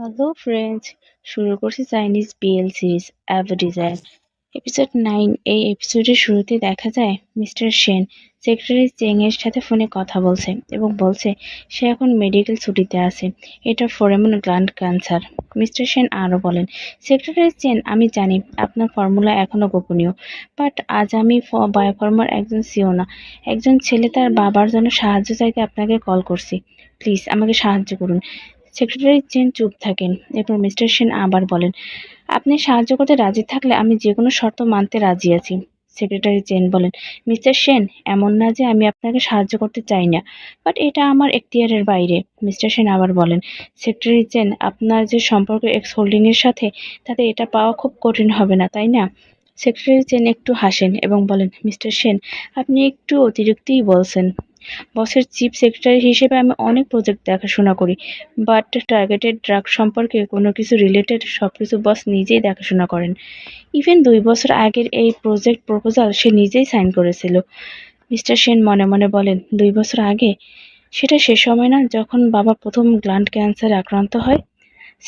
Hello friends, শুরু করছি Chinese BL series advertiser episode 9। এই এপিসোডের শুরুতে দেখা যায় মিস্টার সেন সেক্রেটারি চেং এর সাথে ফোনে কথা বলছে এবং বলছে সে এখন মেডিকেল ছুটিতে আছে। এটা ফোরামন গ্ল্যান্ড ক্যান্সার। মিস্টার সেন আরও বলেন, সেক্রেটারি চেন, আমি জানি আপনার ফর্মুলা এখনো গোপনীয়, বাট আজ আমি বায়োফার্মার একজন সিও না, একজন ছেলে তার বাবার জন্য সাহায্য চাইতে আপনাকে কল করছি। প্লিজ আমাকে সাহায্য করুন। সেক্রেটারি চেন চুপ থাকেন। এরপর মিস্টার সেন আবার বলেন, আপনি সাহায্য করতে রাজি থাকলে আমি যে কোনো শর্ত মানতে রাজি আছি। সেক্রেটারি চেন বলেন, মিস্টার সেন, এমন না যে আমি আপনাকে সাহায্য করতে চাই না, বাট এটা আমার এখতিয়ারের বাইরে। মিস্টার সেন আবার বলেন, সেক্রেটারি চেন, আপনার যে সম্পর্ক এক্স হোল্ডিং এর সাথে, তাতে এটা পাওয়া খুব কঠিন হবে না, তাই না? সেক্রেটারি চেন একটু হাসেন এবং বলেন, মিস্টার সেন, আপনি একটু অতিরিক্তই বলছেন। বসের চিফ সেক্রেটারি হিসেবে আমি অনেক প্রজেক্ট দেখাশোনা করি, বাট টার্গেটেড ড্রাগ সম্পর্কে কোনো কিছু রিলেটেড সবকিছু বস নিজেই দেখাশোনা করেন। ইভেন 2 বছর আগের এই প্রজেক্ট প্রপোজাল সে নিজেই সাইন করেছিল। মিস্টার সেন মনে মনে বলেন, 2 বছর আগে? সেটা সে সময় না যখন বাবা প্রথম গ্ল্যান্ড ক্যান্সারে আক্রান্ত হয়?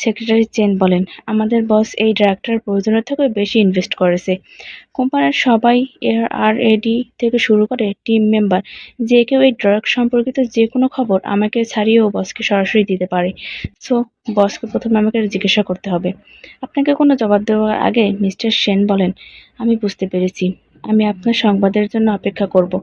সেক্রেটারি চেন বলেন, আমাদের বস এই ড্রাগটার প্রয়োজনের থেকেও বেশি ইনভেস্ট করেছে। কোম্পানির সবাই, আর&ডি থেকে শুরু করে টিম মেম্বার, যে কেউ এই ড্রাগ সম্পর্কিত যে কোনো খবর আমাকে ছাড়িয়েও বসকে সরাসরি দিতে পারে। সো বসকে প্রথমে আমাকে জিজ্ঞাসা করতে হবে। আপনাকে কোনো জবাব দেওয়ার আগে মিস্টার সেন বলেন, আমি বুঝতে পেরেছি, আমি আপনার সংবাদের জন্য অপেক্ষা করব।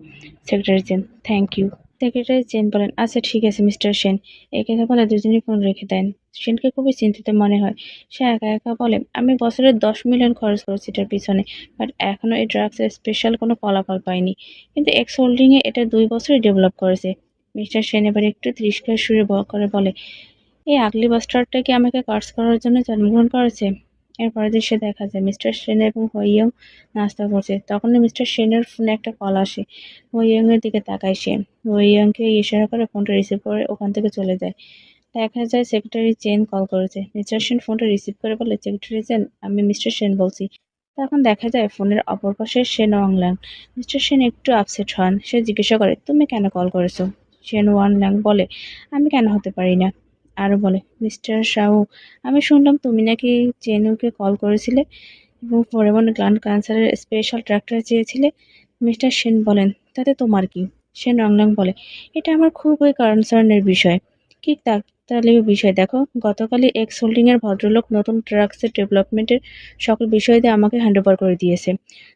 Secretary Chen, thank you. Secretary Chen বলেন, আচ্ছা ঠিক আছে মিস্টার সেন। এই কথা বলে দুজনেই ফোন রেখে দেন। সেনকে খুবই চিন্তিত মনে হয়। সে একা একা বলে, আমি বছরে 10 মিলিয়ন খরচ করেছি এটার পিছনে, বাট এখনো এই ড্রাগসের স্পেশাল কোনো ফলাফল পাইনি। কিন্তু এক্স হোল্ডিংয়ে এটা 2 বছরই ডেভেলপ করেছে। মিস্টার সেন এবার একটু তিরস্কার সুরে করে বলে, এই আগলি বাস্টারটা কি আমাকে কার্স করার জন্য জন্মগ্রহণ করেছে? এরপরের দৃশ্যে দেখা যায় মিস্টার সেন এবং হোইয়ং নাস্তা করছে। তখনই মিস্টার সেনের ফোনে একটা কল আসে। হোইয়ং এর দিকে তাকায় সে। হোইয়ংকে ইশারা করে ফোনটা রিসিভ করে ওখান থেকে চলে যায়। দেখা যায় সেক্রেটারি চেন কল করেছে। মিস্টার সেন ফোনটা রিসিভ করে বলে, সেক্রেটারি চেন, আমি মিস্টার সেন বলছি। তখন দেখা যায় ফোনের অপর পাশে সেন ওয়াংল্যাং। মিস্টার সেন একটু আপসেট হন। সে জিজ্ঞাসা করে, তুমি কেন কল করেছো? সেন ওয়াংল্যাং বলে, আমি কেন হতে পারি না? আরও বলে, মিস্টার শাহু, আমি শুনলাম তুমি নাকি চেনুকে কল করেছিলে এবং ফোরেমন গ্ল্যান্ড ক্যান্সারের স্পেশাল ট্রাক্টর চেয়েছিলে। মিস্টার সেন বলেন, তাতে তোমার কি? সেন ওয়াংল্যাং বলে, এটা আমার খুবই কনসার্নের বিষয়। কি তাহলে বিষয় দেখো, গতকালই এক্স হোল্ডিং এর ভদ্রলোক নতুন ড্রাগসের ডেভেলপমেন্টের সকল বিষয় দিয়ে আমাকে হ্যান্ডওভার করে দিয়েছে।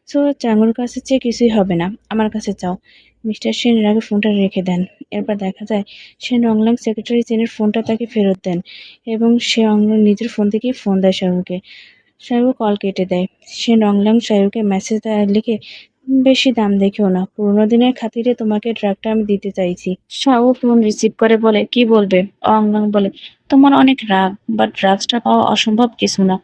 সো চাঙ্গুর কাছে চেয়ে কিছুই হবে না, আমার কাছে চাও। মিস্টার সেন এর আগে ফোনটা রেখে দেন। এরপর দেখা যায় সেন ওয়াংল্যাং সেক্রেটারি চেনের ফোনটা তাকে ফেরত দেন এবং সে ওয়াংল্যাং নিজের ফোন থেকেই ফোন দেয় শাহরুখকে। শাহরুখ কল কেটে দেয়। সেন ওয়াংল্যাং শাহরুখকে মেসেজ লিখে, বেশি দাম দেখিও না, পুরোনো দিনের খাতিরে তোমাকে ড্রাগটা আমি দিতে চাইছি। শাহরুখ ফোন রিসিভ করে বলে, কি বলবে? ওয়াংল্যাং বলে, তোমার অনেক রাগ, বাট ড্রাগসটা পাওয়া অসম্ভব কিছু না।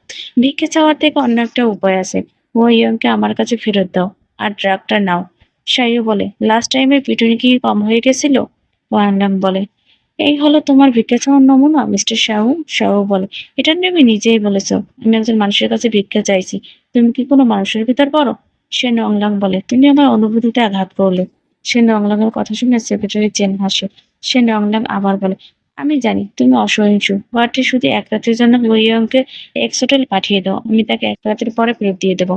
ভিক্ষে চাওয়ার থেকে অন্য একটা উপায় আছে। ওই ইয়ংকে আমার কাছে ফেরত দাও আর ড্রাগটা নাও। শাইও বলে, লাস্ট টাইমের পিটুনি কি কম হয়ে গেছিল? ওয়াংল্যাং বলে, এই হলো তোমার ভিক্ষা চাওয়ার নমুনা মিস্টার শাহু। শাহু বলে, এটা নিয়ে আমি নিজেই বলেছো, আমি একজন মানুষের কাছে ভিক্ষা চাইছি। তুমি কি কোনো মানুষের ভিতর পড়ো? সেন ওয়াংল্যাং বলে, তুমি আমার অনুভূতিতে আঘাত করলে। সেন ওয়াংল্যাং এর কথা শুনে সেক্রেটারি চেন হাসে। সেন ওয়াংল্যাং আবার বলে, আমি জানি তুমি অসহিষ্ণু, বাট শুধু এক রাতের জন্য ওইয়ংকে এক্স হোটেল পাঠিয়ে দাও, আমি তাকে এক রাতের পরে ফেরত দিয়ে দেবো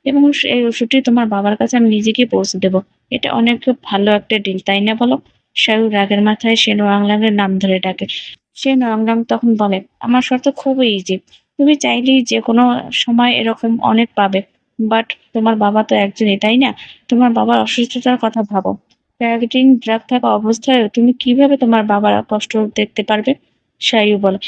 এবং এই ওষুধটি তোমার বাবার কাছে আমি নিজে গিয়ে পৌঁছে দেবো। এটা অনেক ভালো একটা ডিল, তাই না বলো? শাহু রাগের মাথায় সেন ওয়াংল্যাং এর নাম ধরে ডাকে। সেন ওয়াংল্যাং তখন বলে, আমার শর্ত খুবই ইজি, তুমি চাইলেই যে কোনো সময় এরকম অনেক পাবে, বাট তোমার বাবা তো একজনই, তাই না? তোমার বাবার অসুস্থতার কথা ভাবো। প্যারাগিটিং ড্রাগ থাকা অবস্থায় তুমি কিভাবে তোমার বাবার কষ্ট দেখতে পারবে? শায়ু বলে,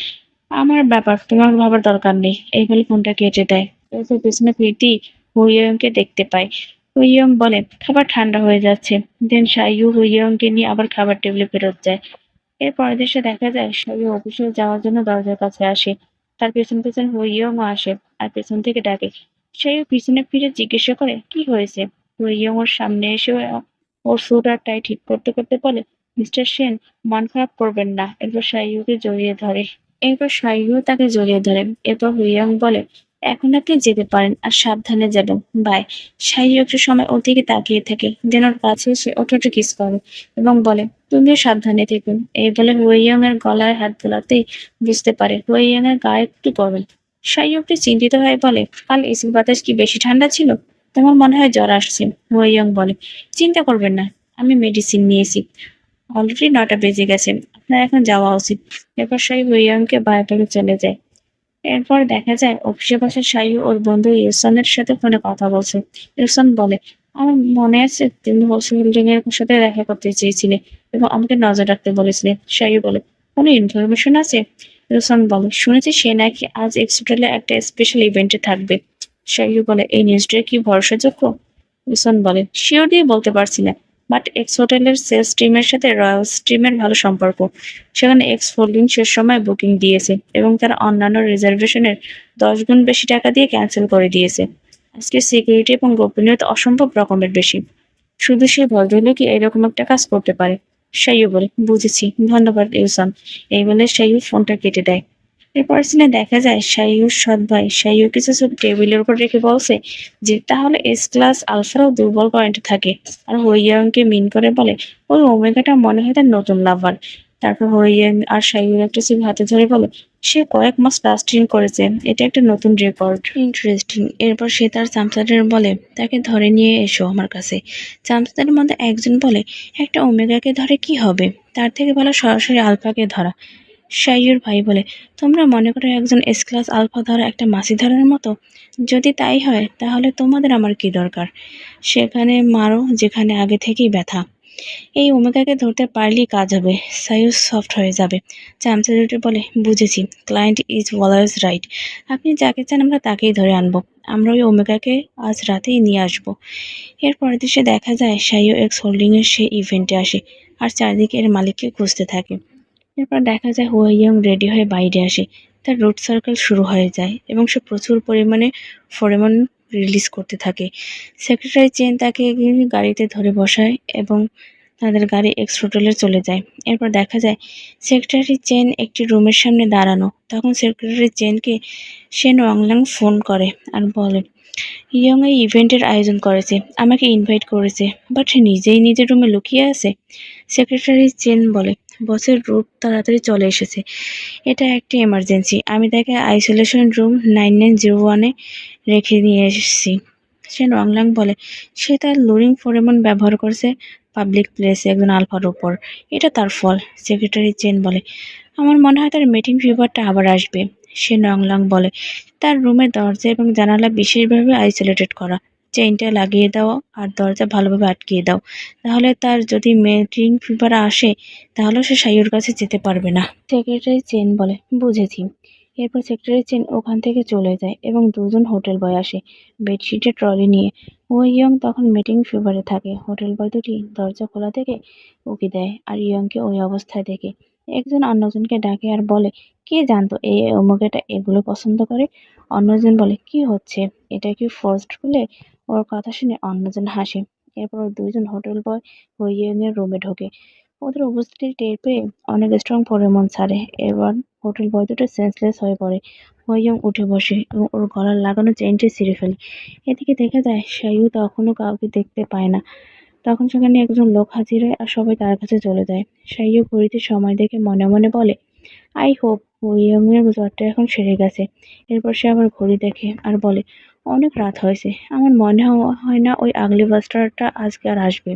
আমার ব্যাপার তোমার ভাবার দরকার নেই। এই বলে ফোনটা কেটে দেয়। এরপর পেছনে ফিরতেই হুইয়ংকে দেখতে পায়। হুইয়ং বলে, খাবার ঠান্ডা হয়ে যাচ্ছে। দেন শায়ু হুইয়ংকে নিয়ে আবার খাবার টেবিলে ফেরত যায়। এর পরের দৃশ্যে দেখা যায় শায়ু অফিসে যাওয়ার জন্য দরজার কাছে আসে। তার পেছন পেছন হুইয়ংও আসে আর পেছন থেকে ডাকে। শায়ু পিছনে ফিরে জিজ্ঞাসা করে, কি হয়েছে? হুইয়ং ওর সামনে এসে ওর স্যুট আর টাই ঠিক করতে করতে বলে, মিস্টার সেন, মন খারাপ করবেন না। এরপর শায়ুকে জড়িয়ে ধরে। এরপর হুইয়াং বলে, এখন আপনি যেতে পারেন আর সাবধানে যাবেন, বাই। শাইও একটু সময় ওর দিকে তাকিয়ে থাকে, দেন ওর কাছে এসে ওটা কিস করে এবং বলে, তুমিও সাবধানে থেকো। এই বলে হুয়েইয়াং এর গলায় হাত বোলাতেই বুঝতে পারে হুয়েইয়াং এর গায়ে একটু গরম। সাইয়ু একটু চিন্তিত হয়ে বলে, কাল এসির বাতাস কি বেশি ঠান্ডা ছিল? তোমার মনে হয় জ্বর আসছে। হুয়েইয়াং বলে, চিন্তা করবেন না, আমি মেডিসিন নিয়েছি। অলরেডি 9টা বেজে গেছে, আপনার এখন যাওয়া উচিত। এরপর সাই হুয়েইয়াংকে বাই বলে চলে যায়। এরপর দেখা যায় অফিসে বসে সাইয়ু ওর বন্ধু ইরসানের সাথে ফোনে কথা বলছে। ইরসান বলে, আমার মনে আছে তুমি হোসে বিল্ডিং এর সাথে দেখা করতে চেয়েছিলে এবং আমাকে নজর রাখতে বলেছিলে। সাইয়ু বলে, কোনো ইনফরমেশন আছে? ইরসান বলে, শুনেছি সে নাকি আজ এক্স হোটেলে একটা স্পেশাল ইভেন্টে থাকবে। সাইয়ু বলে, এই নিউজটা কি ভরসাযোগ্য? ইরসান বলে, শিওর দিয়ে বলতে পারছি না, বাট এক্স হোটেলের সেলস টিমের সাথে রয়্যালস টিমের ভালো সম্পর্ক। সেখানে এক্স হোল্ডিং শেষ সময় বুকিং দিয়েছে এবং তারা অন্যান্য রিজার্ভেশনের 10 গুণ বেশি টাকা দিয়ে ক্যান্সেল করে দিয়েছে। আজকে সিকিউরিটি এবং গোপনীয়তা অসম্ভব রকমের বেশি। শুধু সেই ভদ্রলোকই এরকম একটা কাজ করতে পারে। সাইয়ু বলে, বুঝেছি, ধন্যবাদ ইউসান। এই বলে সাইয়ু ফোনটা কেটে দেয়। এরপর সিনে দেখা যায় সাইয়ুর সৎ ভাই সাইয়ু কিছু ছবি টেবিলের উপর রেখে বলছে যে তাহলে এস ক্লাস আলফারাও দুর্বল পয়েন্ট থাকে। আর হোইয়াংকে মিন করে বলে, ওই ওমেগাটা মনে হয় তার নতুন লাভার। তারপর হোইয়াং আর সাইয়ুর একটা ছবি হাতে ধরে বলে, সে কয়েক মাস লাস্টিং করেছে, এটা একটা নতুন রেকর্ড। ইন্টারেস্টিং। এরপর সে তার চামচাদের বলে, তাকে ধরে নিয়ে এসো আমার কাছে। চামচাদের মধ্যে একজন বলে, একটা ওমেগাকে ধরে কি হবে, তার থেকে ভালো সরাসরি আলফাকে ধরা। সাইয়ুর ভাই বলে, তোমরা মনে করো একজন এস ক্লাস আলফা ধরা একটা মাছি ধরার মতো? যদি তাই হয় তাহলে তোমাদের আমার কি দরকার? সেখানে মারো যেখানে আগে থেকেই ব্যথা। এই ওমেগাকে ধরতে পারলেই কাজ হবে। সাইয়ুস সফট হয়ে যাবে। চামচা দুটো বলে, বুঝেছি, ক্লায়েন্ট ইজ অলওয়েজ রাইট। আপনি যাকে চান আমরা তাকেই ধরে আনবো। আমরা ওই ওমেগাকে আজ রাতেই নিয়ে আসবো। এর পরের দৃশ্যে দেখা যায় সাইয়ু এক্স হোল্ডিং এর সেই ইভেন্টে আসে আর চারদিকে এর মালিককে খুঁজতে থাকে। এরপর দেখা যায় হুয়াইয়াং রেডি হয়ে বাইরে আসে। তার রুট সার্কেল শুরু হয়ে যায় এবং সে প্রচুর পরিমাণে ফেরোমন রিলিজ করতে থাকে। সেক্রেটারি চেন তাকে গাড়িতে ধরে বসায় এবং তাদের গাড়ি এক্স হোটেলে চলে যায়। এরপর দেখা যায় সেক্রেটারি চেন একটি রুমের সামনে দাঁড়ানো। তখন সেক্রেটারি চেনকে শেন ওয়াংলাং ফোন করে আর বলে, ইয়ং এই ইভেন্টের আয়োজন করেছে, আমাকে ইনভাইট করেছে, বাট সে নিজেই নিজের রুমে লুকিয়ে আছে। সেক্রেটারি চেন বলে, বসের রুট তাড়াতাড়ি চলে এসেছে, এটা একটি এমার্জেন্সি, আমি তাকে আইসোলেশন রুম 9901-এ রেখে নিয়ে এসেছি। সে রংলাং বলে, সে তার লুরিং ফোরেমন ব্যবহার করছে পাবলিক প্লেসে একজন আলফার উপর, এটা তার ফল। সেক্রেটারি চেন বলে, আমার মনে হয় তার মিটিং ফিভারটা আবার আসবে। সে নংলাং বলে, তার রুমের দরজা এবং জানালা বিশেষভাবে আইসোলেটেড করা, চেইনটা লাগিয়ে দাও আর দরজা ভালোভাবে আটকিয়ে দাও, তাহলে তার যদি মিটিং ফিভার আসে তাহলে সে সাইয়ুর কাছে যেতে পারবে না। সেক্রেটারি চেন বলে, বুঝেছি। এরপর সেক্রেটারি চেন ওখান থেকে চলে যায় এবং দুজন হোটেল বয় আসে বেডশিটের ট্রলি নিয়ে। ও ইয়ং তখন মিটিং ফিভারে থাকে। হোটেল বয় দুটি দরজা খোলা থেকে উকি দেয় আর ইয়ংকে ওই অবস্থায় দেখে একজন অন্যজনকে ডাকে আর বলে, কে জানতো এই অমুকেটা এগুলো পছন্দ করে? অন্যজন বলে, কি হচ্ছে, এটা কি ফোর্সড বলে? ওর কথা শুনে অন্যজন হাসে। এরপর ওই দুইজন হোটেল বয় ওই ইয়ং এর রুমে ঢোকে। ওদের উপস্থিতি টের পেয়ে অনেক স্ট্রং ফেরোমন ছাড়ে। এবার হোটেল বয় দুটো সেন্সলেস হয়ে পড়ে। হোইয়ং উঠে বসে এবং ওর গলার লাগানো চেইনটি ছিঁড়ে ফেলে। এদিকে দেখা যায় সাইয়ু তখনও কাউকে দেখতে পায় না। তখন সেখানে একজন লোক হাজির হয় আর সবাই তার কাছে চলে যায়। সাইয়ু ঘড়িতে সময় দেখে মনে মনে বলে, আই হোপ হোইয়ং এর জ্বরটা এখন সেরে গেছে। এরপর সে আবার ঘড়ি দেখে আর বলে, অনেক রাত হয়েছে, আমার মনে হয় না ওই আগলি বাস্টারটা আজকে আর আসবে।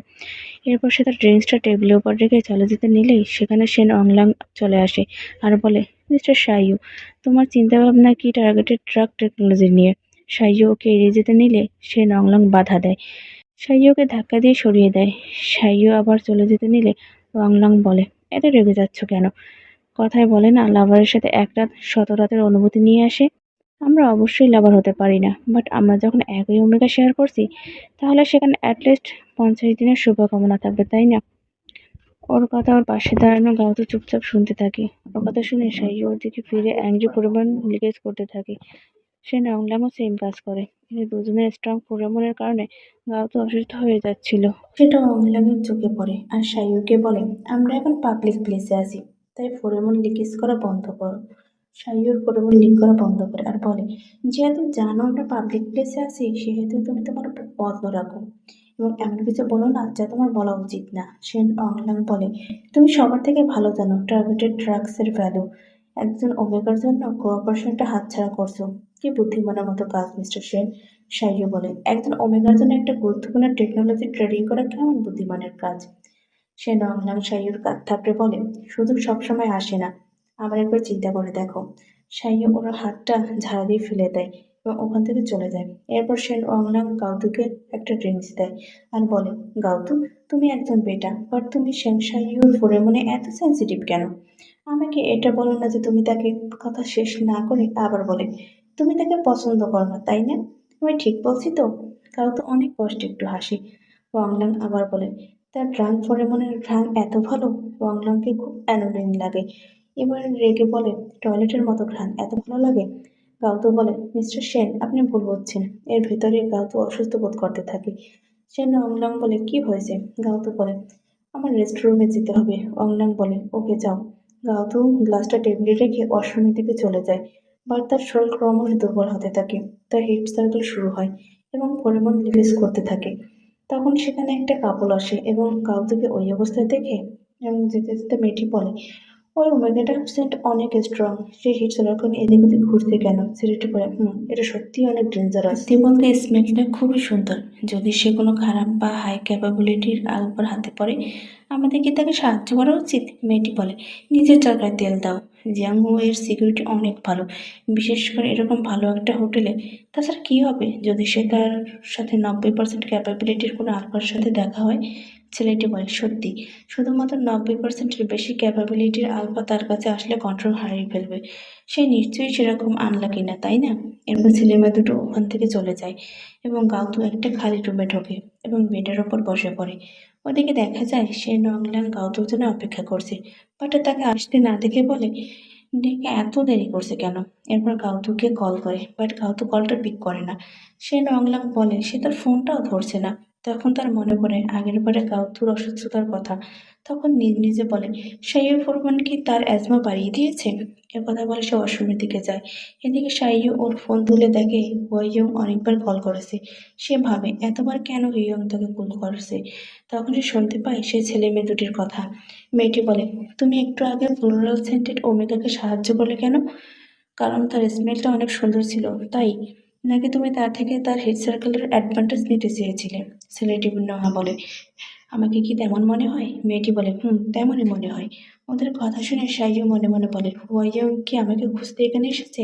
এরপর সে তার ড্রিঙ্কসটা টেবিলের উপর রেখে চলে যেতে নিলেই সেখানে সেন অংলাং চলে আসে আর বলে, মিস্টার সাইয়ু, তোমার চিন্তাভাবনা কি টার্গেটেড ড্রাগ টেকনোলজি নিয়ে? সাইয়ু ওকে এড়িয়ে যেতে নিলে সেন অংলাং বাধা দেয়। সাইয়ুকে ধাক্কা দিয়ে সরিয়ে দেয়। সাইয়ু আবার চলে যেতে নিলে ওয়াংলাং বলে, এত রেগে যাচ্ছ কেন? কথায় বলে না, লাভারের সাথে এক রাত শত রাতের অনুভূতি নিয়ে আসে। আমরা অবশ্যই লাভার হতে পারি না, বাট আমরা যখন একই ওমেগা শেয়ার করছি তাহলে সেখানে অ্যাটলিস্ট 50 দিনের শুভকামনা থাকবে, তাই না? ওর পাশে দাঁড়ানো গাউতো চুপচাপ শুনতে থাকে। ওর কথা শুনে সাইয়ু ওর দিকে ফিরে অ্যাংরি পরিমাণ লিকেজ করতে থাকে। সে নংলামও সেম কাজ করে। এদের দুজনের স্ট্রং ফেরোমনের কারণে গাউতো অসুস্থ হয়ে যাচ্ছিল। সেটা অংলাঙের চোখে পড়ে আর সাইয়ুকে বলে, আমরা এখন পাবলিক প্লেসে আছি, তাই ফেরোমন লিকেজ করা বন্ধ করো। সাইয়ুর ফেরোমন লিক করা বন্ধ করে আর বলে, যেহেতু জানো আমরা পাবলিক প্লেসে আছি সেহেতু তুমি তোমার পথ রাখো। এবং এমন কিছু বলো না যা তোমার বলা উচিত না। সেন অংলাং বলে, তুমি সবার থেকে ভালো জানো টার্গেটেড ড্রাগসের ভ্যালু। একজন ওমেগার জন্য কোঅপারেশনটা হাতছাড়া করছো। কি বুদ্ধিমানের মতো কাজ মিস্টার সেন। সাইয়ু বলে, একজন ওমেগার জন্য একটা গুরুত্বপূর্ণ টেকনোলজি ট্রেডিং করা কেমন বুদ্ধিমানের কাজ। সে নংলাং সাইয়ুর কাঁধ থাপড়ে বলে, সুযোগ সবসময় আসে না, আবার একবার চিন্তা করে দেখো। সাইয়ু ওর হাতটা ঝাড়া দিয়ে ফেলে দেয় এবং ওখান থেকে চলে যায়। এরপর সে অংলাং গাউতুকে একটা ড্রিঙ্কস দেয় আর বলে, গাউতু, তুমি একজন বেটা, বাট তুমি সাইয়ুর ফোরেমনে এত সেন্সিটিভ কেন? আমাকে এটা বলো না যে তুমি তাকে কথা শেষ না করে আবার বলে, তুমি তাকে পছন্দ করো না, তাই না? আমি ঠিক বলছি তো? গাউতু অনেক কষ্টে একটু হাসি। ওয়াংলাং আবার বলে, তার ড্রাঙ্ক ফরেমনের ঘ্রাণ এত ভালো, ওয়াংলাংকে খুব অ্যানোয়িং লাগে। এবার রেগে বলে, টয়লেটের মতো ঘ্রাণ এত ভালো লাগে? গাউতো বলে, মিস্টার সেন, আপনি ভুল বুঝছেন। এর ভেতরে গাউতো অসুস্থ বোধ করতে থাকে। সেন অংলাং বলে, কি হয়েছে? গাউতো বলে, আমার রেস্টরুমে যেতে হবে। অংলাং বলে, ওকে যাও। গাউতো গ্লাসটা টেবিলে রেখে ওয়াশরুমের দিকে চলে যায়। বাট তার শরীর ক্রমশ দুর্বল হতে থাকে। তার হিট সার্কেল শুরু হয় এবং ফরেমন রিলিজ করতে থাকে। তখন সেখানে একটা কাপল আসে এবং গাউতোকে ওই অবস্থায় দেখে এবং যেতে যেতে মেয়েটি বলে, ওই ওমেগাটা সেন্ট অনেক স্ট্রং, সে হিট সারাক্ষণ এদিক ওদিক ঘুরছে কেন? ছেলেটি বলে, এটা সত্যিই অনেক ডেঞ্জারাস। সত্যি বলতে স্মেলটা খুবই সুন্দর। যদি সে কোনো খারাপ বা হাই ক্যাপাবিলিটির আলফার হাতে পড়ে, আমাদের কি তাকে সাহায্য করা উচিত? মেয়েটি বলে, নিজের টাকায় তেল দাও। জিয়াংহু এর সিকিউরিটি অনেক ভালো, বিশেষ করে এরকম ভালো একটা হোটেলে। তাছাড়া কি হবে যদি সে তার সাথে 90% ক্যাপাবিলিটির কোনো আলফার সাথে দেখা হয়? ছেলেটি বলে, সত্যি, শুধুমাত্র 90%-এর বেশি ক্যাপাবিলিটির আলফা তার কাছে আসলে কন্ট্রোল হারিয়ে ফেলবে। সে নিশ্চয়ই সেরকম আনলাকি না, তাই না? এরপর ছেলেমেয়ে দুটো ওখান থেকে চলে যায় এবং গাউতু একটা খালি রুমে ঢোকে এবং বেডের ওপর বসে পড়ে। ওদিকে দেখা যায় সে নংলাং গাউতুর জন্য অপেক্ষা করছে, বাট তাকে আসতে না দেখে বলে, ডেকে এত দেরি করছে কেন? এরপর গাউতুকে কল করে, বাট গাউতু কলটা পিক করে না। সে নংলাং বলে সে তার ফোনটাও ধরছে না। তখন তার মনে পড়ে আগের বারে গাউতুর অসুস্থতার কথা। তখন নিজে বলে, সাইয়ু ফোরমান কি তার অ্যাজমা বাড়িয়ে দিয়েছে? কথা বলে সে ওয়াশরুমের দিকে যায়। এদিকে সাইয়ু ওর ফোন তুলে দেখে ওয়াইয়ং অনেকবার কল করেছে। সে ভাবে এতবার কেন হিয়ং তাকে কল করেছে। তখন সে শুনতে পায় সে ছেলে মেয়ে দুটির কথা। মেয়েটি বলে, তুমি একটু আগে ফ্লোরাল সেন্টেড ওমেগাকে সাহায্য করলে কেন? কারণ তার স্মেলটা অনেক সুন্দর ছিল, তাই? নাকি তুমি তার থেকে তার হিট সার্কেলের অ্যাডভান্টেজ নিতে চেয়েছিলে? ছেলেটি বলে, আমাকে কি তেমন মনে হয়? মেয়েটি বলে, তেমনই মনে হয়। ওদের কথা শুনে সাইয়ু মনে মনে বলে, ওয়াইয়াং কি আমাকে খুঁজতে এখানে এসেছে?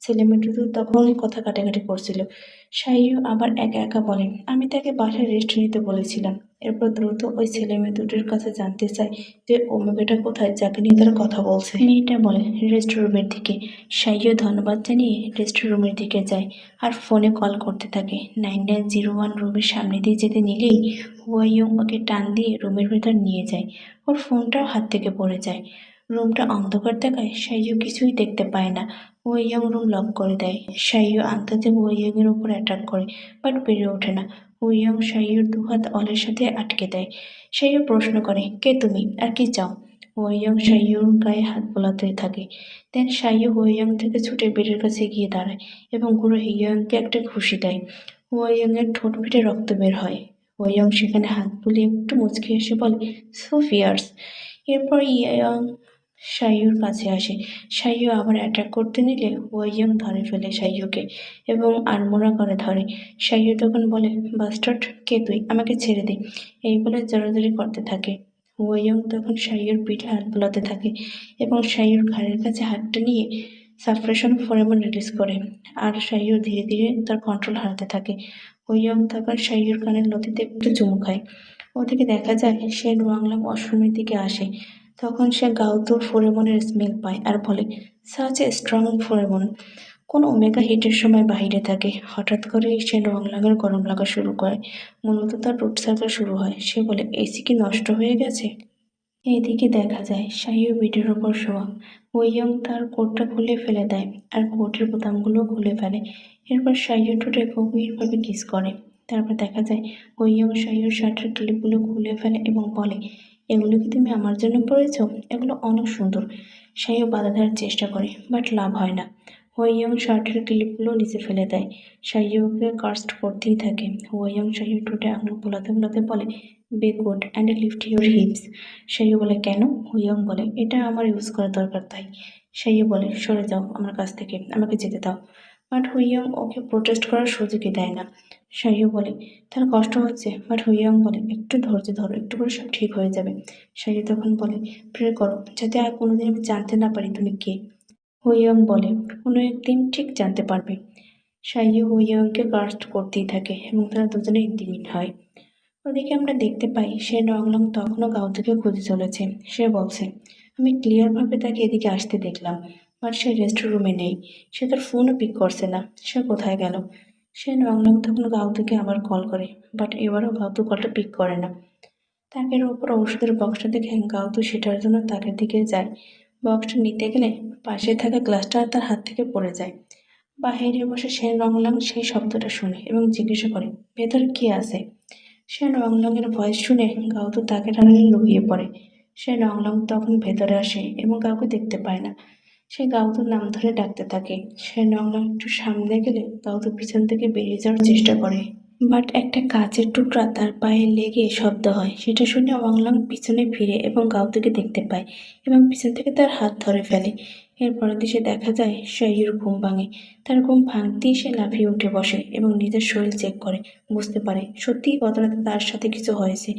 ছেলে মেয়ে দুটো তখন কথা কাটাকাটি করছিল। সাইয়ু আবার একা একা বলে, আমি তাকে বাসায় রেস্ট নিতে বলেছিলাম। এরপর দ্রুত ওই ছেলে মেয়ে দুটোর কাছে জানতে চায় যে ওমেগাটা কোথায়, যাকে নিয়ে তারা কথা বলছে। মেয়েটা বলে, রেস্ট রুমের দিকে। সাইয়ু ধন্যবাদ জানিয়ে রেস্ট রুমের দিকে যায় আর ফোনে কল করতে থাকে। 9901 রুমের সামনে দিয়ে যেতে নিলেই ওয়াইয়ং ওকে টান দিয়ে রুমের ভেতর নিয়ে যায়। ওর ফোনটাও হাত থেকে পড়ে যায়। রুমটা অন্ধকার থাকায় সাইয়ু কিছুই দেখতে পায় না। ওয়াইয়ং রুম লক করে দেয়। সাইয়ু আন্দাজে ওয়াইয়ং এর উপর অ্যাটাক করে, বাট পেরে ওঠে না। ওয়াইয়ং সাইয়ুর দুহাত অলের সাথে আটকে দেয়। সাইয়ু প্রশ্ন করে, কে তুমি আর কি চাও? ওয়াইয়ং সাইয়ুর গায়ে হাত বোলাতে থাকে। দেন সাইয়ু ওয়াইয়ং থেকে ছুটে বেডের কাছে গিয়ে দাঁড়ায় এবং পুরো হিয়ংকে একটা ঘুষি দেয়। ওয়াইয়ং এর ঠোঁট ফেটে রক্ত বের হয়। ওয়াইয়ং সেখানে হাত বুলিয়ে একটু মুচকি এসে বলে, সো ফিয়ার্স। এরপর ইয়াং সাইয়ুর কাছে আসে। সাইয়ু আবার অ্যাটাক করতে নিলে ওয়াইয়ং ধরে ফেলে সাইয়ুকে এবং আড়মোড়া করে ধরে। সাইয়ু তখন বলে, বাস্টার্ড, কে তুই? আমাকে ছেড়ে দে। এই বলে জড়াজড়ি করতে থাকে। ওয়াইয়ং তখন সাইয়ুর পিঠে হাত বোলাতে থাকে এবং সাইয়ুর ঘাড়ের কাছে হাতটা নিয়ে সাপ্রেশন ফরেমন রিলিজ করে আর সাইয়ু ধীরে ধীরে তার কন্ট্রোল হারাতে থাকে। ওয়াইয়ং তখন সাইয়ুর কানের লতিতে একটু চুমু খায়। ওদিকে দেখা যায় সে ওয়াংলাং ওয়াশরুমের দিকে আসে। তখন সে গাউতুর ফোরেমনের স্মেল পায় আর বলে, সাচ এ স্ট্রং ফোরেমন। কোন ওমেগা হিটের সময় বাইরে থাকে। হঠাৎ করে সে ওয়াংলাংয়ের গরম লাগা শুরু করে। মূলত তার রুট সার্কেল শুরু হয়। সে বলে, এসি কি নষ্ট হয়ে গেছে? এদিকে দেখা যায় সাইয়ু বেডের ওপর শোয়া। ওইয়ং তার কোটটা খুলে ফেলে দেয় আর কোটের বোতামগুলো খুলে ফেলে। এরপর সাইয়ু ঠোঁটে গভীরভাবে কিস করে। তারপর দেখা যায় ওইয়ং সাইয়ুর শার্টের ক্লিপগুলো খুলে ফেলে এবং বলে, এগুলো কি তুমি আমার জন্য পরেছ? এগুলো অনেক সুন্দর। সাইয়ু বাধা দেওয়ার চেষ্টা করে, বাট লাভ হয় না। হোয়াইয়ং শার্টের ক্লিপগুলো নিচে ফেলে দেয়। শাইয়ুকে কাস্ট করতেই থাকে। হোয়াইয়ং শাইয়ুর ঠোঁটে আঙুল বোলাতে বোলাতে বলে, be good and lift your hips. শাইয়ু বলে, কেন? হোয়াইয়ং বলে, এটা আমার ইউজ করার দরকার তাই। শাইয়ু বলে, সরে যাও আমার কাছ থেকে, আমাকে যেতে দাও। বাট হুইয়ং ওকে প্রোটেস্ট করার সুযোগই দেয় না। শাইয়ু বলে, তার কষ্ট হচ্ছে। বাট হুইয়ং বলে, একটু ধৈর্য ধরো, একটু করে সব ঠিক হয়ে যাবে। শাইয়ু তখন বলে, প্রে করো যাতে আর কোনোদিন আমি জানতে না পারি তুমি কে। হুইয়ং বলে, কোনো একদিন ঠিক জানতে পারবে। শাইয়ু হুইয়ংকে কাস্ট করতেই থাকে এবং তারা দুজনে ইন্টিমেট হয়। ওদিকে আমরা দেখতে পাই সে নংলং তখনও গাউতুকে খুঁজে চলেছে। সে বলছে, আমি ক্লিয়ারভাবে তাকে এদিকে আসতে দেখলাম, বাট সে রেস্ট রুমে নেই। সে তার ফোনও পিক করছে না। সে কোথায় গেল? সে নংলং তখন গাউতুকে আবার কল করে, বাট এবারও গাউতু কলটা পিক করে না। তাকের ওপর ঔষধের বক্সটা দেখে গাউতু সেটার জন্য তাকের দিকে যায়। বক্সটা নিতে গেলে পাশে থাকা গ্লাসটা তার হাত থেকে পড়ে যায়। বাহিরে বসে সে নংলং সেই শব্দটা শুনে এবং জিজ্ঞাসা করে, ভেতরে কে আছে? সে নংলংয়ের ভয়েস শুনে গাউতু তাকে আড়ালে লুকিয়ে পড়ে। সে নংলং তখন ভেতরে আসে এবং কাউকে দেখতে পায় না। সে গাউতুর নাম ধরে ডাকতে থাকে। সে নংলং একটু সামনে গেলে গাউতু পিছন থেকে বেরিয়ে যাওয়ার চেষ্টা করে। বাট একটা কাচের টুকরা তার পায়ে লেগে শব্দ হয়। সেটা শুনে অংলাং পিছনে ফিরে এবং গাউতুকে দেখতে পায় এবং পিছন থেকে তার হাত ধরে ফেলে। এরপরের দৃশ্যে দেখা যায় শাইয়ুর ঘুম ভাঙে। তার ঘুম ভাঙতেই সে লাফিয়ে উঠে বসে এবং নিজের শরীর চেক করে। বুঝতে পারে সত্যিই গত রাতে তার সাথে কিছু হয়েছে।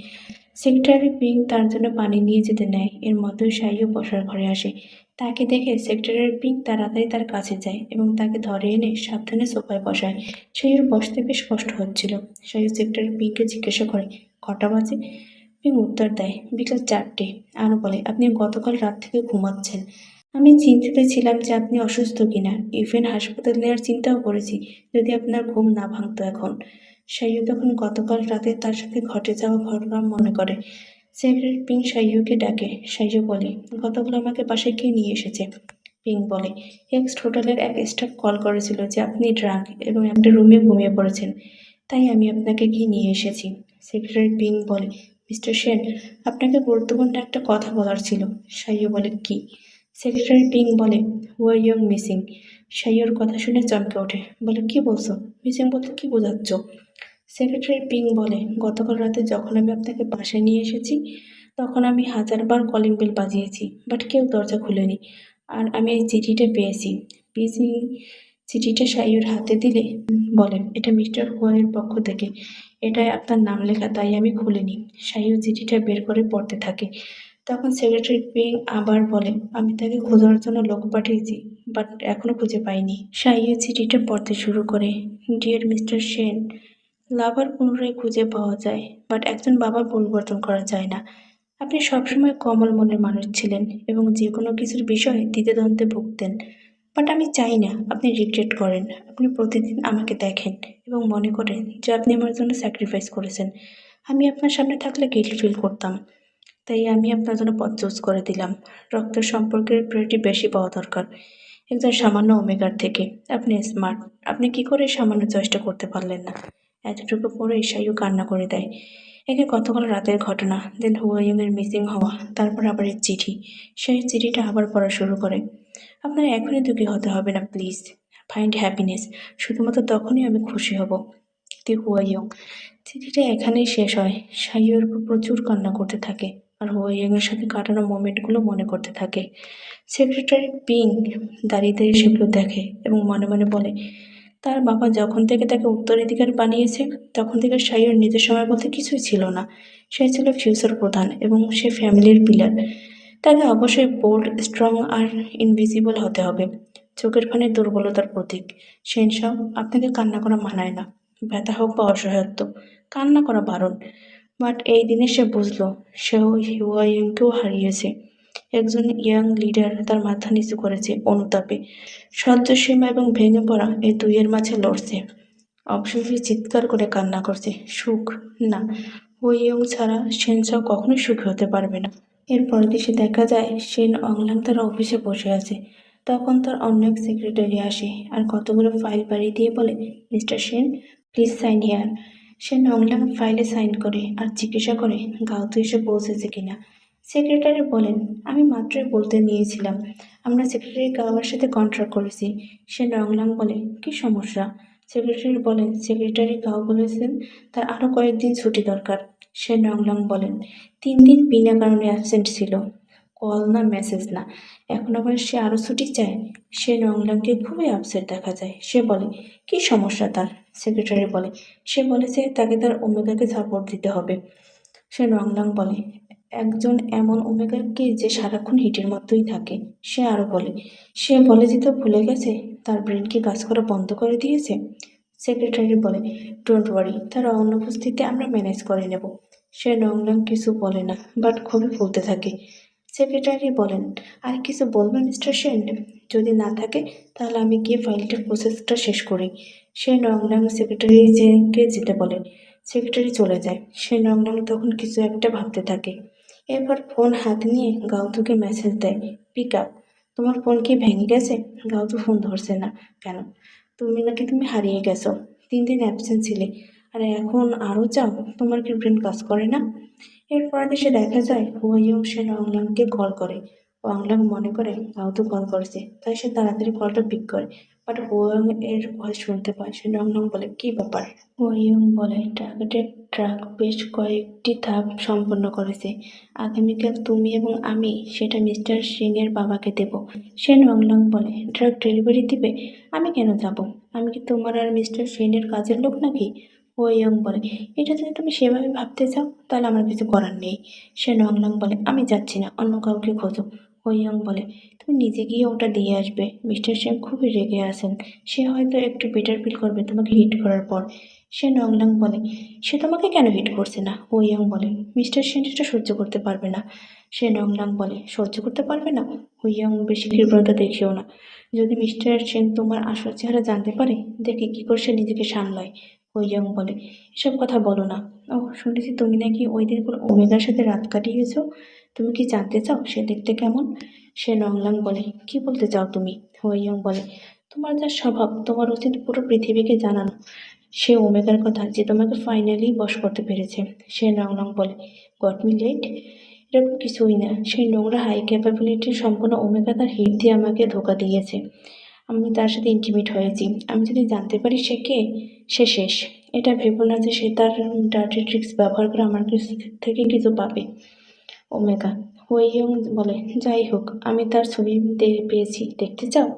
সেক্রেটারি পিং তার জন্য পানি নিয়ে যেতে নেয়। এর মধ্যেই শাইয়ু বসার ঘরে আসে। তাকে দেখে সেক্রেটারি পিং তাড়াতাড়ি তার কাছে যায় এবং তাকে ধরে এনে সাবধানে সোফায় বসায়। শাইয়ুর বসতে বেশ কষ্ট হচ্ছিল। শাইয়ু সেক্রেটারি পিংকে জিজ্ঞাসা করে, কটা বাজে? পিং উত্তর দেয়, বিকেল 4টে। আর বলে, আপনি গতকাল রাত থেকে ঘুমাচ্ছেন। আমি চিন্তিত ছিলাম যে আপনি অসুস্থ কিনা। ইভেন হাসপাতাল নেওয়ার চিন্তাও করেছি যদি আপনার ঘুম না ভাঙতো এখন। শাইয়ু তখন গতকাল রাতে তার সাথে ঘটে যাওয়া ঘটনা মনে করে। সেক্রেটারি পিং শাইয়ুকে ডাকে। শাইয়ু বলে, গতকাল আমাকে বাসায় কে নিয়ে এসেছে? পিং বলে, এক্স হোটেলের এক স্টাফ কল করেছিল যে আপনি ড্রাঙ্ক এবং একটা রুমে ঘুমিয়ে পড়েছেন, তাই আমি আপনাকে গিয়ে নিয়ে এসেছি। সেক্রেটারি পিং বলে, মিস্টার সেন, আপনাকে গুরুত্বপূর্ণ একটা কথা বলার ছিল। শাইয়ু বলে, কি? সেক্রেটারি পিং বলে, হুয়াইয়ং মিসিং। শাইয়ুর কথা শুনে চমকে ওঠে, বলে, কি বলছো? মিসিং বলতে কি বোঝাচ্ছ? সেক্রেটারি পিং বলে, গতকাল রাতে যখন আমি আপনাকে বাসায় নিয়ে এসেছি তখন আমি 1000বার কলিং বেল বাজিয়েছি, বাট কেউ দরজা খুলেনি। আর আমি এই চিঠিটা পেয়েছি। পিসি চিঠিটা শাইয়ুর হাতে দিলে বলে, এটা মিস্টার হুয়াইয়ের পক্ষ থেকে। এটায় আপনার নাম লেখা, তাই আমি খুলিনি। শাইয়ু চিঠিটা বের করে পড়তে থাকে। তখন সেক্রেটারি পিং আবার বলে, আমি তাকে খোঁজার জন্য লোক পাঠিয়েছি, বাট এখনো খুঁজে পাইনি। শাইয়ু চিঠিটা পড়তে শুরু করে, ডিয়ার মিস্টার সেন, লাভার পুনরায় খুঁজে পাওয়া যায়, বাট একজন বাবা পরিবর্তন করা যায় না। আপনি সবসময় কোমল মনের মানুষ ছিলেন এবং যে কোনো কিছুর বিষয়ে দ্বিধাদ্বন্দ্বে ভুগতেন। বাট আমি চাই না আপনি রিগ্রেট করেন। আপনি প্রতিদিন আমাকে দেখেন এবং মনে করেন যে আপনি আমার জন্য স্যাক্রিফাইস করেছেন। আমি আপনার সামনে থাকলে গিল্ট ফিল করতাম, তাই আমি আপনার জন্য পথ চুজ করে দিলাম। রক্তের সম্পর্কের প্রায়োরিটি বেশি পাওয়া দরকার একজন সামান্য ওমেগার থেকে। আপনি স্মার্ট, আপনি কি করে সামান্য চয়েসটা করতে পারলেন না? এতটুকু পরে শাইয়ু কান্না করে দেয়। একে গতকাল রাতের ঘটনা, দেন হুয়াইয়ুংয়ের মিসিং হওয়া, তারপর আবার এই চিঠি। সেই চিঠিটা আবার পড়া শুরু করে। আপনার এখনই দুঃখী হতে হবে না প্লিজ। ফাইন্ড হ্যাপিনেস, শুধুমাত্র তখনই আমি খুশি হব। দি হুয়াইয়ুং। চিঠিটা এখানেই শেষ হয়। শাইয়ুর উপর প্রচুর কান্না করতে থাকে আর হুয়াইয়ুংয়ের সাথে কাটানো মোমেন্টগুলো মনে করতে থাকে। সেক্রেটারি পিং দাঁড়িয়ে দাঁড়িয়ে সেগুলো দেখে এবং মনে মনে বলে, তার বাবা যখন থেকে তাকে উত্তরাধিকার বানিয়েছে তখন থেকে শাইয়ুর নিজের সময় বলতে কিছুই ছিল না। সে ছিল ফিউচার প্রধান এবং সে ফ্যামিলির পিলার। তাকে অবশ্যই বোল্ড, স্ট্রং আর ইনভিজিবল হতে হবে। চোখের পানি দুর্বলতার প্রতীক। সেনসাও, আপনাকে কান্না করা মানায় না। ব্যথা হোক বা অসহায়ত্ব, কান্না করা বারণ। বাট এই দিনে সে বুঝলো সেও হিউয়াইংকেও হারিয়েছে। একজন ইয়াং লিডার তার মাথা নিচু করেছে অনুতাপে। সহ্যসীমা এবং ভেঙে পড়া এই দুইয়ের মাঝে লড়ছে। অবশেষে চিৎকার করে কান্না করছে, সুখ না, হুইয়ং ছাড়া সেনসাও কখনোই সুখী হতে পারবে না। এরপর দেশে দেখা যায় সেন অংলাং তার অফিসে বসে আছে। তখন তার অন্য এক সেক্রেটারি আসে আর কতগুলো ফাইল বাড়ি দিয়ে বলে, mister Sen, please sign here. Sen অংলাং ফাইলে সাইন করে আর জিজ্ঞাসা করে গাউতু এসে পৌঁছেছে কিনা। সেক্রেটারি বলেন, আমি মাত্রই বলতে নিয়েছিলাম, আমরা সেক্রেটারি গাওয়ার সাথে কন্ট্রাক্ট করেছি। সেন রংলাং বলে, কি সমস্যা? সেক্রেটারি বলেন, সেক্রেটারি গাও বলেছেন তার আরো কয়েকদিন ছুটি দরকার। সেন রংলাং বলেন, 3 দিন বিনা কারণে অ্যাবসেন্ট ছিল, কল না মেসেজ না, এখন আবার সে আরো ছুটি চায়। সে রংলাংকে খুবই আপসেট দেখা যায়। সে বলে, কি সমস্যা তার? সেক্রেটারি বলে, সে বলেছে তাকে তার ওমেগাকে সাপোর্ট দিতে হবে। সে রংলাং বলে, একজন এমন ওমেগার কে যে সারাক্ষণ হিটের মধ্যেই থাকে। সে আরো বলে, সে বলে যে তো ভুলে গেছে, তার ব্রেন কি কাজ করা বন্ধ করে দিয়েছে। সেক্রেটারি বলে, ডোন্ট ওয়ারি, তার অনুপস্থিতিতে আমরা ম্যানেজ করে নেব। সে রংলাং কিছু বলে না, বাট খুবই ফুলতে থাকে। সেক্রেটারি বলেন, আর কিছু বলবেন মিস্টার সেন? যদি না থাকে তাহলে আমি গিয়ে ফাইলটার প্রসেসটা শেষ করি। সে রংলাং সেক্রেটারিকে যেতে বলে। সেক্রেটারি চলে যায়। সে রংলাং তখন কিছু একটা ভাবতে থাকে। এরপর ফোন হাতে নিয়ে গাউতুকে মেসেজ দেয়, পিক আপ। তোমার ফোন কি ভেঙে গেছে? গাউতু ফোন ধরছে না। কেন? তুমি হারিয়ে গেছো, 3 দিন অ্যাবসেন্ট ছিলে, আর এখন আরও চাও? তোমার কি ব্রেন কাজ করে না? এরপর দেশে দেখা যায় হুয়াইয়ং সেন অংলাংকে কল করে। অংলাং মনে করে গাউতু কল করেছে, তাই সে তাড়াতাড়ি কলটা পিক করে। বাট হুয়াইয়ং এর ভয়েস শুনতে পায়। সেন অংলাং বলে, কি ব্যাপার? হুয়াইয়ং বলে, টার্গেটেড ট্রাক বেশ কয়েকটি ধাপ সম্পন্ন করেছে। আগামীকাল তুমি এবং আমি সেটা মিস্টার সিং এর বাবাকে দেব। সেন অংলাং বলে, ট্রাক ডেলিভারি দিবে? আমি কেন যাব? আমি কি তোমার আর মিস্টার সেনের কাজের লোক নাকি? হুয়াইয়ং বলে, এটা যদি তুমি সেভাবে ভাবতে চাও তাহলে আমার কিছু করার নেই। সে নংলাং বলে, আমি যাচ্ছি না, অন্য কাউকে খোঁজো। হুয়াইয়ং বলে, তুমি নিজে গিয়ে ওটা দিয়ে আসবে। মিস্টার সেন খুবই রেগে আছেন, সে হয়তো একটু বেটার ফিল করবে তোমাকে হিট করার পর। সে নংলাং বলে, সে তোমাকে কেন হিট করছে না? হুয়াইয়ং বলে, মিস্টার সেন এটা সহ্য করতে পারবে না। সে নংলাং বলে, সহ্য করতে পারবে না? হুইয়াং বেশি কৃপণতা দেখিও না। যদি মিস্টার সেন তোমার আসল চেহারা জানতে পারে, দেখে কি করে সে নিজেকে সামলায়। হুইয়াং বলে, এসব কথা বলো না। ও, শুনেছি তুমি নাকি ওই দিন কোনো ওমেগার সাথে রাত কাটিয়েছো। তুমি কি জানতে চাও সে দেখতে কেমন? সে নংলাং বলে, কি বলতে চাও তুমি? হুইয়াং বলে, তোমার যা স্বভাব, তোমার উচিত পুরো পৃথিবীকে জানানো সে ওমেগার কথা, যে তোমাকে ফাইনালি বশ করতে পেরেছে। সে নংলাং বলে, গট মি লেট? এরকম কিছুই না, সেই নোংরা হাই ক্যাপাবিলিটির সম্পন্ন ওমেগা তার হিট দিয়ে আমাকে ধোকা দিয়েছে। আমি তার সাথে ইন্টিমেট হয়েছি। আমি যদি জানতে পারি সে কে, সে শেষ। এটা ভেবো না যে সে তার ডার্টি ট্রিক্স ব্যবহার করে আমার থেকে কিছু পাবে। ওমেগা। হুইয়ং বলে, যাই হোক, আমি তার ছবি পেয়েছি, দেখতে চাও?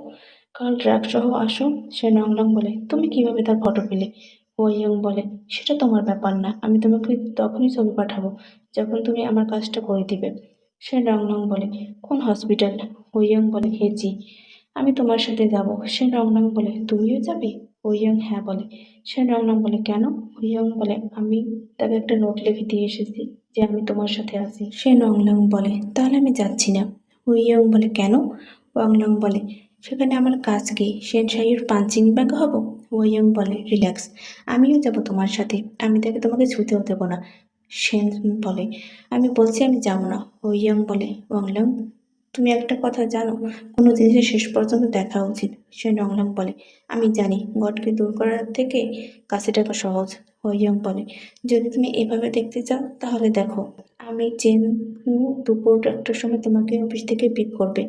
কাল ড্রাগ সহ আসো। সে নংলং বলে, তুমি কিভাবে তার ফটো পেলে? হুইয়ং বলে, সেটা তোমার ব্যাপার না, আমি তোমাকে তখনই ছবি পাঠাবো যখন তুমি আমার কাজটা করে দিবে। সে নংলং বলে, কোন হসপিটাল? হুইয়ং বলে, হেজি। আমি তোমার সাথে যাব। সে নংলং বলে, তুমিও যাবে? হুইয়ং হ্যাঁ বলে। সে নংলং বলে, কেন? হুইয়ং বলে, আমি তাকে একটা নোট লিখে দিয়ে এসেছি যে আমি তোমার সাথে আছি। সে নংলং বলে, তাহলে আমি যাচ্ছি না। হুইয়ং বলে, কেন? ওয়াংলং বলে, সেখানে আমার কাজ কি? সেন শাহির পাঞ্চিং ব্যাগ হব? হুইয়ং বলে, রিল্যাক্স, আমিও যাব তোমার সাথে, আমি তাকে তোমাকে ছুতেও দেবো না। সেন বলে, আমি বলছি আমি যাবো না। হুইয়ং বলে, ওয়াংলং, তুমি একটা কথা জানো, কোনো জিনিসের শেষ পর্যন্ত দেখা উচিত। সে নংলং বলে, আমি জানি, গডকে দূর করার থেকে কাছে টাকা সহজ। হুইয়ং বলে, যদি তুমি এভাবে দেখতে চাও তাহলে দেখো, আমি চেন দুপুর 1টার সময় তোমাকে অফিস থেকে পিক করবে।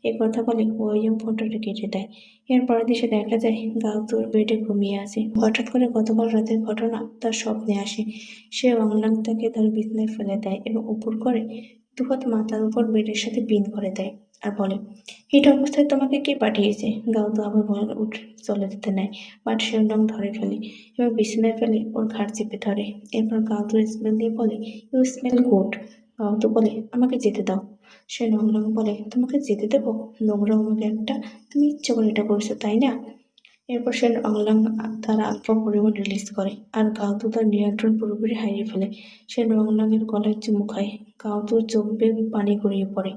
এ কথা বলে হুইয়ং ফোনটা কেটে দেয়। এরপরের দিকে দেখা যায় গাউতুর বেডে ঘুমিয়ে আছে। হঠাৎ করে গতকাল রাতের ঘটনা তার স্বপ্নে আসে। সে অংলাং তাকে তার বিছানায় ফেলে দেয় এবং উপর করে দুহাত মাথার উপর বেডের সাথে পিন করে দেয় আর বলে, হিট অবস্থায় তোমাকে কে পাঠিয়েছে? গাউতু আবার বলে উঠে চলে যেতে নেয়, বাট শিউলং ধরে ফেলে এবং বিছানায় ফেলে ওর ঘাড় চেপে ধরে। এরপর গাউতুর স্মেল দিয়ে বলে, ইউ স্মেল গুড। গাউতু বলে, আমাকে যেতে দাও। সে নংলং বলে, তোমাকে যেতে দেবো? নোংরা আমাকে একটা, তুমি ইচ্ছে করে এটা করছো তাই না? এরপর সে অংলাং তার আলফা পরিমাণ রিলিজ করে আর গাউতু তার নিয়ন্ত্রণ পুরোপুরি হারিয়ে ফেলে। সে নংলাংয়ের গলায় চুমু খায়। গাউতুর চোখ বেয়ে পানি গড়িয়ে পড়ে।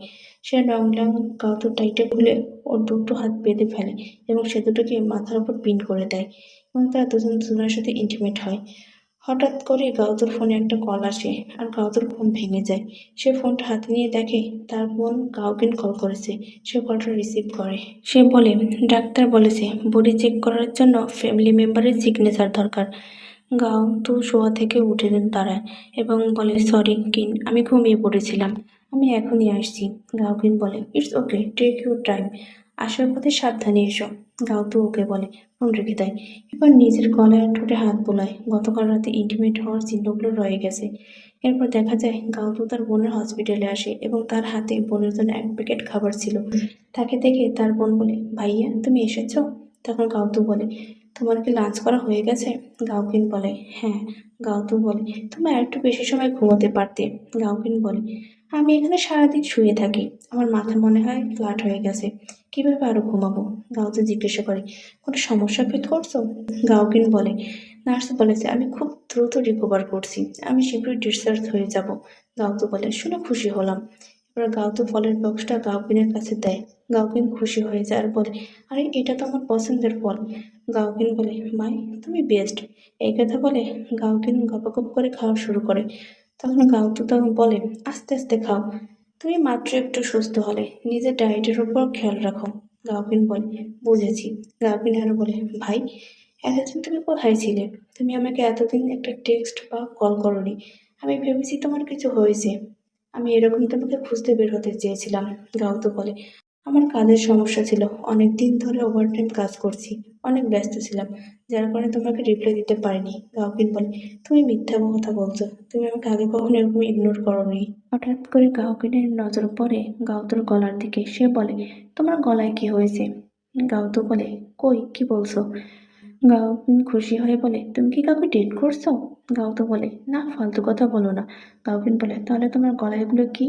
সে নংলাং গাউতুর টাইটে খুলে ওর দুটো হাত বেঁধে ফেলে এবং সে দুটোকে মাথার উপর পিন করে দেয় এবং তারা দুজন দুজনের সাথে ইন্টিমেট হয়। হঠাৎ করে গাউতুর ফোনে একটা কল আসে আর গাউতুর ঘুম ভেঙে যায়। সে ফোনটা হাতে নিয়ে দেখে তার বোন গাউকিন কল করেছে। সে কলটা রিসিভ করে। সে বলে, ডাক্তার বলেছে বডি চেক করার জন্য ফ্যামিলি মেম্বারের সিগনেচার দরকার। গাউতু শোয়া থেকে উঠে দাঁড়ায় এবং বলে, সরি কিন, আমি ঘুমিয়ে পড়েছিলাম। আমি এখনই আসছি। গাওকিন বলে, it's okay, take your time. আসার পথে সাবধানে এসো। গাওতু ওকে বলে, ফোন রেখে দেয়। এবার নিজের গলায় আর ঠোঁটে হাত বোলায়। গতকাল রাতে ইন্টিমেট হওয়ার চিহ্নগুলো রয়ে গেছে। এরপর দেখা যায় গাওতু তার বোনের হসপিটালে আসে এবং তার হাতে বোনের জন্য এক প্যাকেট খাবার ছিল। তাকে দেখে তার বোন বলে, ভাইয়া তুমি এসেছো? তখন গাওতু বলে, তোমার কি লাঞ্চ করা হয়ে গেছে? গাওকিন বলে, হ্যাঁ। গাওতু বলে, তুমি আর একটু বেশি সময় ঘুমোতে পারতে। গাওকিন বলে, আমি এখানে সারাদিন শুয়ে থাকি, আমার মাথা মনে হয় ফ্ল্যাট হয়ে গেছে, কিভাবে আরো ঘুমাবো? গাওতু জিজ্ঞাসা করে, কোনো সমস্যা ফিল করছো? গাওকিন বলে, নার্স বলেছে আমি খুব দ্রুত রিকভার করছি, আমি শীঘ্রই ডিসচার্জ হয়ে যাব। গাওতু বলে, শুনে খুশি হলাম। এবার গাওতু ফলের বক্সটা গাওকিনের কাছে দেয়। গাওকিন খুশি হয়ে যায় আর বলে, আরে এটা তো আমার পছন্দের ফল। গাওকিন বলে, ভাই তুমি বেস্ট। এই কথা বলে গাওকিন গপাগপ করে খাওয়া শুরু করে। তখন গাওতু তখন বলে, আস্তে আস্তে খাও, তুমি মাত্র একটু সুস্থ হলে, নিজের ডায়েটের উপর খেয়াল রাখো। গাওকিন বলে, বুঝেছি। গাওকিন আরো বলে, ভাই এতদিন তুমি কোথায় ছিলে? তুমি আমাকে এতদিন একটা টেক্সট বা কল করোনি। আমি ভেবেছি তোমার কিছু হয়েছে। আমি এরকম তোমাকে খুঁজতে বের হতে চেয়েছিলাম। গাওতু বলে, আমার কাজের সমস্যা ছিল, অনেক দিন ধরে ওভারটাইম কাজ করছি, অনেক ব্যস্ত ছিলাম, যার কারণে তোমাকে রিপ্লাই দিতে পারিনি। গাওকিন বলে, তুমি মিথ্যা কথা বলছো, তুমি আমাকে আগে কখনো এরকম ইগনোর করোনি। হঠাৎ করে গাওকিনের নজর পড়ে গাওতুর গলার দিকে। সে বলে, তোমার গলায় কি হয়েছে? গাওতু বলে, কই কি বলছো? গাওকিন খুশি হয়ে বলে, তুমি কি কাউকে ডেট করছো? গাওতু বলে, না ফালতু কথা বলো না। গাওকিন বলে, তাহলে তোমার গলায় এগুলো কি?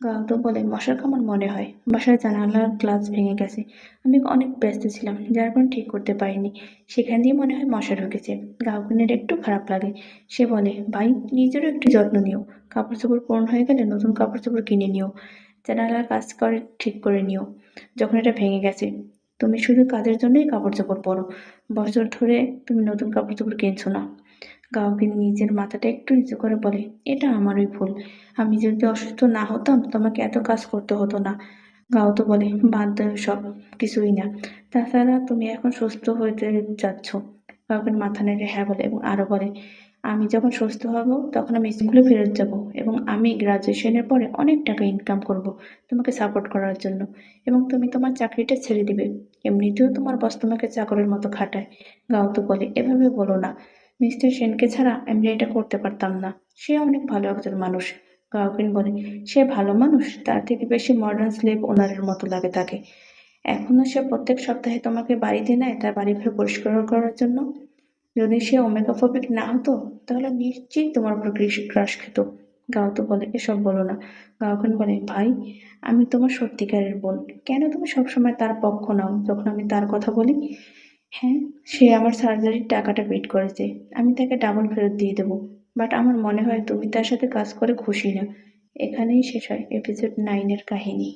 গাওতু বলে, মশার কামড় মনে হয়, বাসার জানালার গ্লাস ভেঙে গেছে, আমি অনেক ব্যস্ত ছিলাম যার কারণে ঠিক করতে পারিনি, সেখান দিয়ে মনে হয় মশা ঢুকেছে। গাওকিনের একটু খারাপ লাগে। সে বলে, ভাই নিজেরও একটু যত্ন নিও, কাপড় চোপড় পুরনো হয়ে গেলে নতুন কাপড় চোপড় কিনে নিও, জানালার কাজ করে ঠিক করে নিও। যখন এটা ভেঙে গেছে, তুমি শুধু কাজের জন্যই কাপড় চোপড় পরো, বছর ধরে তুমি নতুন কাপড় চোপড় কিনছো না। গাওকিন নিজের মাথাটা একটু নিচু করে বলে, এটা আমারই ভুল, আমি যদি অসুস্থ না হতাম তোমাকে এত কাজ করতে হতো না। গাওতু বলে, বাদ দাও সব, কিছুই না, তাছাড়া তুমি এখন সুস্থ হতে যাচ্ছ। গাওকিন মাথা নেড়ে হ্যাঁ বলে এবং আরো বলে, আমি যখন সুস্থ হব তখন আমি স্কুলে ফেরত যাব এবং আমি গ্রাজুয়েশনের পরে অনেক টাকা ইনকাম করব তোমাকে সাপোর্ট করার জন্য, এবং তুমি তোমার চাকরিটা ছেড়ে দিবে। এমনিতেও তোমার বস তোমাকে চাকরের মতো খাটায়। গাওতু বলে, এভাবে বলো না, মিস্টার সেনকে ছাড়া আমি এটা করতে পারতাম না, সে অনেক ভালো একজন মানুষ। গাওকিন বলে, সে ভালো মানুষ, তার থেকে বেশি মডার্ন স্লেভ ওনারের মতো লাগে তাকে। এখনো সে প্রত্যেক সপ্তাহে তোমাকে বাড়িতে নেয় তার বাড়ি ঘর পরিষ্কার করার জন্য। যদি সে ওমেগাফোবিক না হতো তাহলে নিশ্চয়ই তোমার উপর ক্রাশ খেত। গাওতু বলে, এসব বলো না। গাওকিন বলে, ভাই আমি তোমার সত্যিকারের বোন, কেন তুমি সবসময় তার পক্ষ নাও যখন আমি তার কথা বলি? হ্যাঁ, সে আমার সার্জারির টাকাটা পেড করেছে, আমি তাকে ডাবল ফেরত দিয়ে দেবো, বাট আমার মনে হয় তুমি তার সাথে কাজ করে খুশি না। এখানেই শেষ হয় এপিসোড 9 এর কাহিনী।